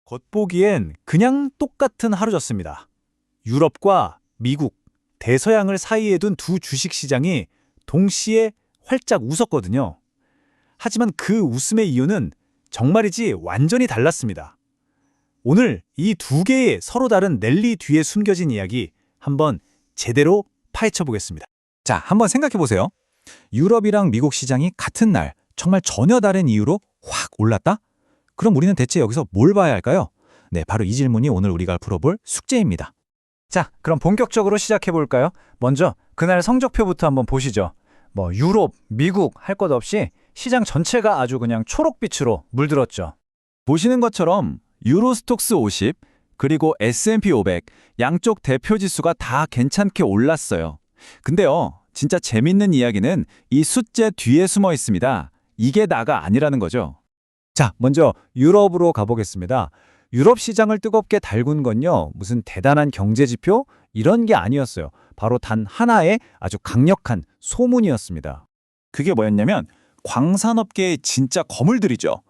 겉보기엔 그냥 똑같은 하루였습니다. 유럽과 미국, 대서양을 사이에 둔 두 주식시장이 동시에 활짝 웃었거든요. 하지만 그 웃음의 이유는 정말이지 완전히 달랐습니다. 오늘 이 두 개의 서로 다른 랠리 뒤에 숨겨진 이야기 한번 제대로 파헤쳐 보겠습니다. 자, 한번 생각해 보세요. 유럽이랑 미국 시장이 같은 날 정말 전혀 다른 이유로 확 올랐다? 그럼 우리는 대체 여기서 뭘 봐야 할까요? 네, 바로 이 질문이 오늘 우리가 풀어볼 숙제입니다. 자, 그럼 본격적으로 시작해 볼까요? 먼저 그날 성적표부터 한번 보시죠. 유럽, 미국 할 것 없이 시장 전체가 아주 그냥 초록빛으로 물들었죠. 보시는 것처럼 유로스톡스 50 그리고 S&P 500 양쪽 대표 지수가 다 괜찮게 올랐어요. 근데요, 진짜 재밌는 이야기는 이 숫자 뒤에 숨어 있습니다. 이게 나가 아니라는 거죠. 자, 먼저 유럽으로 가보겠습니다. 유럽 시장을 뜨겁게 달군 건요, 무슨 대단한 경제 지표? 이런 게 아니었어요. 바로 단 하나의 아주 강력한 소문이었습니다. 그게 뭐였냐면 광산업계의 진짜 거물들이죠.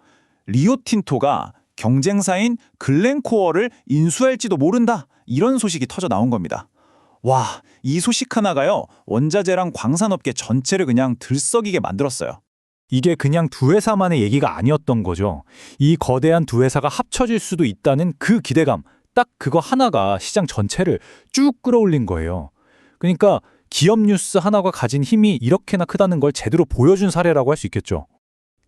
리오틴토가 경쟁사인 글렌코어를 인수할지도 모른다. 이런 소식이 터져 나온 겁니다. 와, 이 소식 하나가요, 원자재랑 광산업계 전체를 그냥 들썩이게 만들었어요. 이게 그냥 두 회사만의 얘기가 아니었던 거죠. 이 거대한 두 회사가 합쳐질 수도 있다는 그 기대감, 딱 그거 하나가 시장 전체를 쭉 끌어올린 거예요. 그러니까 기업 뉴스 하나가 가진 힘이 이렇게나 크다는 걸 제대로 보여준 사례라고 할 수 있겠죠.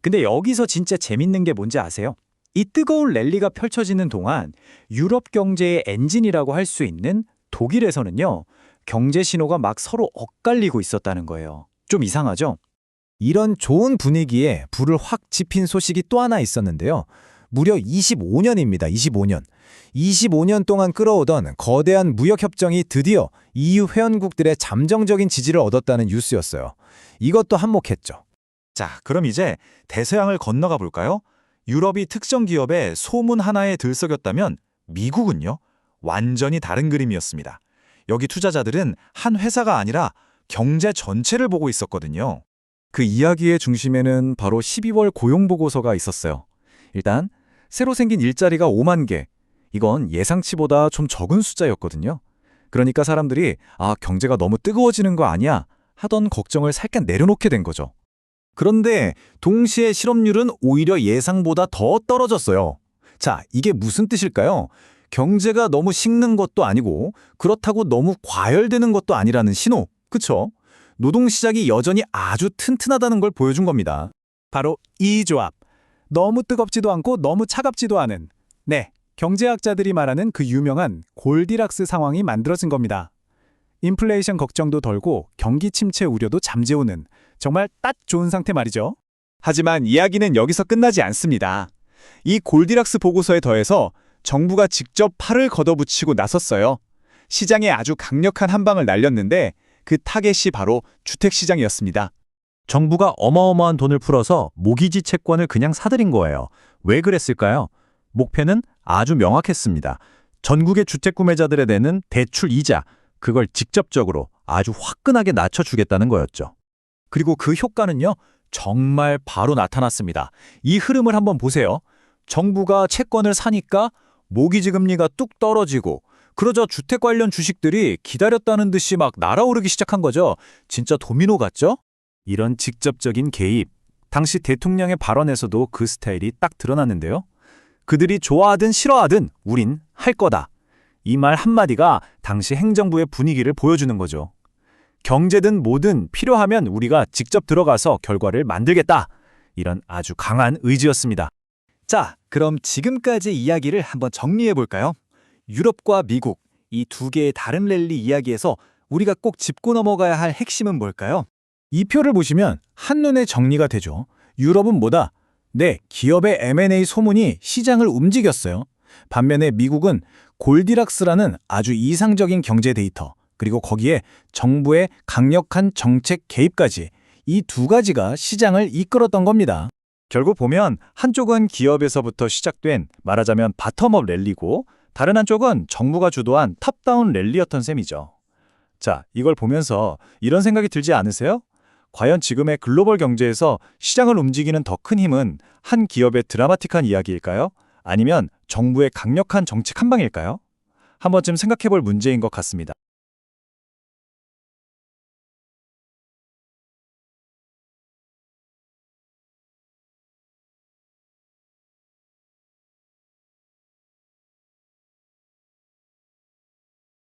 근데 여기서 진짜 재밌는 게 뭔지 아세요? 이 뜨거운 랠리가 펼쳐지는 동안 유럽 경제의 엔진이라고 할 수 있는 독일에서는요, 경제 신호가 막 서로 엇갈리고 있었다는 거예요. 좀 이상하죠? 이런 좋은 분위기에 불을 확 지핀 소식이 또 하나 있었는데요. 무려 25년입니다. 25년. 25년 동안 끌어오던 거대한 무역협정이 드디어 EU 회원국들의 잠정적인 지지를 얻었다는 뉴스였어요. 이것도 한몫했죠. 자, 그럼 이제 대서양을 건너가 볼까요? 유럽이 특정 기업의 소문 하나에 들썩였다면 미국은요? 완전히 다른 그림이었습니다. 여기 투자자들은 한 회사가 아니라 경제 전체를 보고 있었거든요. 그 이야기의 중심에는 바로 12월 고용보고서가 있었어요. 일단 새로 생긴 일자리가 5만 개. 이건 예상치보다 좀 적은 숫자였거든요. 그러니까 사람들이 경제가 너무 뜨거워지는 거 아니야? 하던 걱정을 살짝 내려놓게 된 거죠. 그런데 동시에 실업률은 오히려 예상보다 더 떨어졌어요. 자, 이게 무슨 뜻일까요? 경제가 너무 식는 것도 아니고 그렇다고 너무 과열되는 것도 아니라는 신호. 그쵸? 노동시장이 여전히 아주 튼튼하다는 걸 보여준 겁니다. 바로 이 조합. 너무 뜨겁지도 않고 너무 차갑지도 않은, 경제학자들이 말하는 그 유명한 골디락스 상황이 만들어진 겁니다. 인플레이션 걱정도 덜고 경기 침체 우려도 잠재우는 정말 딱 좋은 상태 말이죠. 하지만 이야기는 여기서 끝나지 않습니다. 이 골디락스 보고서에 더해서 정부가 직접 팔을 걷어붙이고 나섰어요. 시장에 아주 강력한 한 방을 날렸는데 그 타겟이 바로 주택시장이었습니다. 정부가 어마어마한 돈을 풀어서 모기지 채권을 그냥 사들인 거예요. 왜 그랬을까요? 목표는 아주 명확했습니다. 전국의 주택구매자들에 대는 대출 이자, 그걸 직접적으로 아주 화끈하게 낮춰주겠다는 거였죠. 그리고 그 효과는요, 정말 바로 나타났습니다. 이 흐름을 한번 보세요. 정부가 채권을 사니까 모기지 금리가 뚝 떨어지고, 그러자 주택 관련 주식들이 기다렸다는 듯이 막 날아오르기 시작한 거죠. 진짜 도미노 같죠? 이런 직접적인 개입, 당시 대통령의 발언에서도 그 스타일이 딱 드러났는데요. 그들이 좋아하든 싫어하든 우린 할 거다. 이 말 한마디가 당시 행정부의 분위기를 보여주는 거죠. 경제든 뭐든 필요하면 우리가 직접 들어가서 결과를 만들겠다. 이런 아주 강한 의지였습니다. 자, 그럼 지금까지 이야기를 한번 정리해 볼까요? 유럽과 미국, 이 두 개의 다른 랠리 이야기에서 우리가 꼭 짚고 넘어가야 할 핵심은 뭘까요? 이 표를 보시면 한눈에 정리가 되죠. 유럽은 뭐다? 기업의 M&A 소문이 시장을 움직였어요. 반면에 미국은 골디락스라는 아주 이상적인 경제 데이터, 그리고 거기에 정부의 강력한 정책 개입까지, 이 두 가지가 시장을 이끌었던 겁니다. 결국 보면 한쪽은 기업에서부터 시작된 말하자면 바텀업 랠리고, 다른 한쪽은 정부가 주도한 탑다운 랠리였던 셈이죠. 자, 이걸 보면서 이런 생각이 들지 않으세요? 과연 지금의 글로벌 경제에서 시장을 움직이는 더 큰 힘은 한 기업의 드라마틱한 이야기일까요? 아니면 정부의 강력한 정책 한방일까요? 한 번쯤 생각해 볼 문제인 것 같습니다.